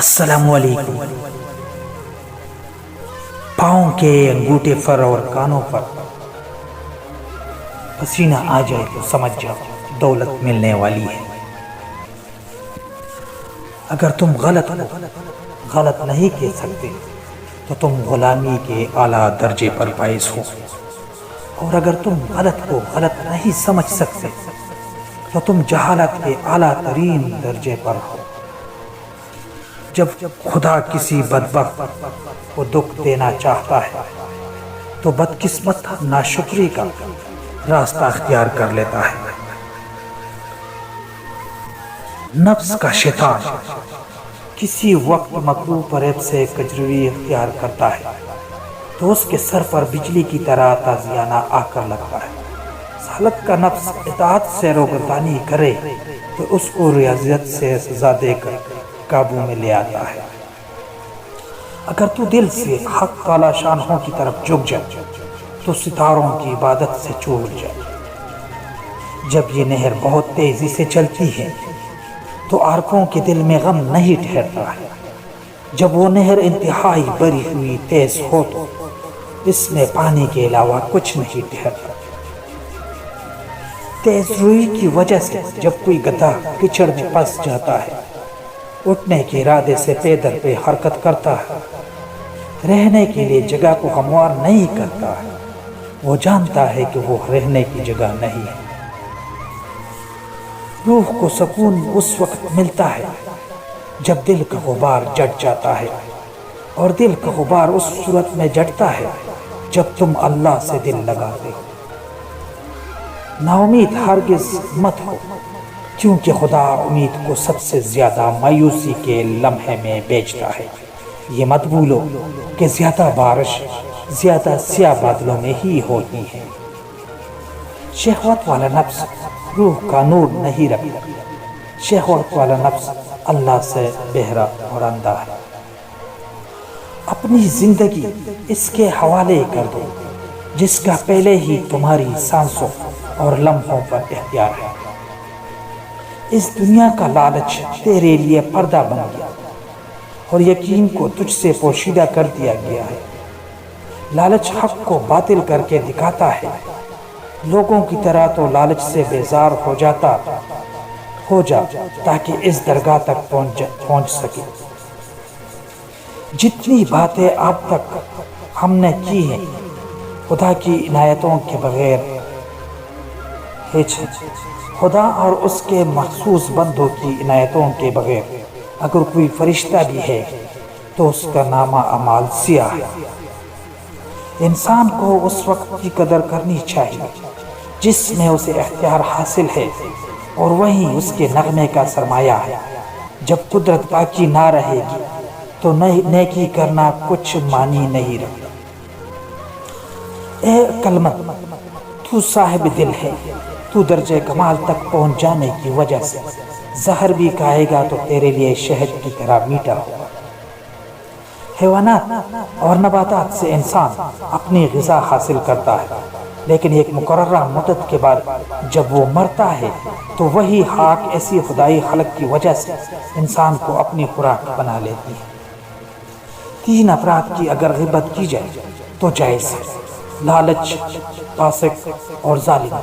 السلام علیکم۔ پاؤں کے انگوٹھے پر اور کانوں پر پسینہ آ جائے تو سمجھ جاؤ دولت ملنے والی ہے۔ اگر تم غلط نہیں کہہ سکتے تو تم غلامی کے اعلیٰ درجے پر فائز ہو، اور اگر تم غلط کو غلط نہیں سمجھ سکتے تو تم جہالت کے اعلیٰ ترین درجے پر ہو۔ جب خدا کسی بدبخت کو دکھ دینا چاہتا ہے تو بدقسمت ناشکری کا راستہ اختیار کر لیتا ہے۔ نفس کا شیطان کسی وقت مکروہ فریب سے کجروی اختیار کرتا ہے تو اس کے سر پر بجلی کی طرح تازیانہ آ کر لگتا ہے۔ سالت کا نفس اطاعت سے روگردانی کرے تو اس کو ریاضت سے سزا دے کر قابو میں لے آتا ہے۔ اگر تو دل سے حق تعالی شانہوں کی طرف جھک جائے تو ستاروں کی عبادت سے چھوٹ جائے۔ جب یہ نہر بہت تیزی سے چلتی ہے تو عارفوں کے دل میں غم نہیں ٹھہرتا ہے۔ جب وہ نہر انتہائی بری ہوئی تیز ہو تو اس میں پانی کے علاوہ کچھ نہیں ٹھہرتا۔ تیز روئی کی وجہ سے جب کوئی گدھا کچڑ میں پھنس جاتا ہے، اٹھنے کے ارادے سے پیدل پہ حرکت کرتا ہے، رہنے کے لیے جگہ کو ہموار نہیں کرتا ہے، وہ جانتا ہے کہ وہ رہنے کی جگہ نہیں ہے۔ روح کو سکون اس وقت ملتا ہے جب دل کا غبار جٹ جاتا ہے، اور دل کا غبار اس صورت میں جٹتا ہے جب تم اللہ سے دل لگاتے ہو۔ نا امید ہرگز مت ہو، کیونکہ خدا امید کو سب سے زیادہ مایوسی کے لمحے میں بیچتا ہے۔ یہ مت بھولو کہ زیادہ بارش زیادہ سیاہ بادلوں میں ہی ہوتی ہے۔ شہوت والا نفس روح کا نور نہیں رکھتا۔ شہوت والا نفس اللہ سے بہرا اور اندھا ہے۔ اپنی زندگی اس کے حوالے کر دو جس کا پہلے ہی تمہاری سانسوں اور لمحوں پر اختیار ہے۔ اس دنیا کا لالچ تیرے لیے پردہ بن گیا اور یقین کو تجھ سے پوشیدہ کر دیا گیا ہے۔ لالچ حق کو باطل کر کے دکھاتا ہے۔ لوگوں کی طرح تو لالچ سے بیزار ہو جا تاکہ اس درگاہ تک پہنچ سکے۔ جتنی باتیں اب تک ہم نے کی ہیں خدا کی عنایتوں کے بغیر خدا اور اس کے مخصوص بندوں کی عنایتوں کے بغیر اگر کوئی فرشتہ بھی ہے تو اس کا نامہ اعمال سیاہ ہے۔ انسان کو اس وقت کی قدر کرنی چاہیے جس میں اسے اختیار حاصل ہے، اور وہی اس کے نغمے کا سرمایہ ہے۔ جب قدرت باقی نہ رہے گی تو نیکی کرنا کچھ معنی نہیں رکھتا۔ اے عقلمند، تو صاحب دل ہے، تو درجہ کمال تک پہنچ جانے کی وجہ سے زہر بھی کھائے گا تو تیرے لیے شہد کی طرح میٹھا ہوگا۔ حیوانات اور نباتات سے انسان اپنی غذا حاصل کرتا ہے، لیکن ایک مقررہ مدت کے بعد جب وہ مرتا ہے تو وہی خاک ایسی خدائی خلق کی وجہ سے انسان کو اپنی خوراک بنا لیتی ہے۔ 3 افراد کی اگر غیبت کی جائے تو جائز ہے: لالچ، فاسق اور ظالم۔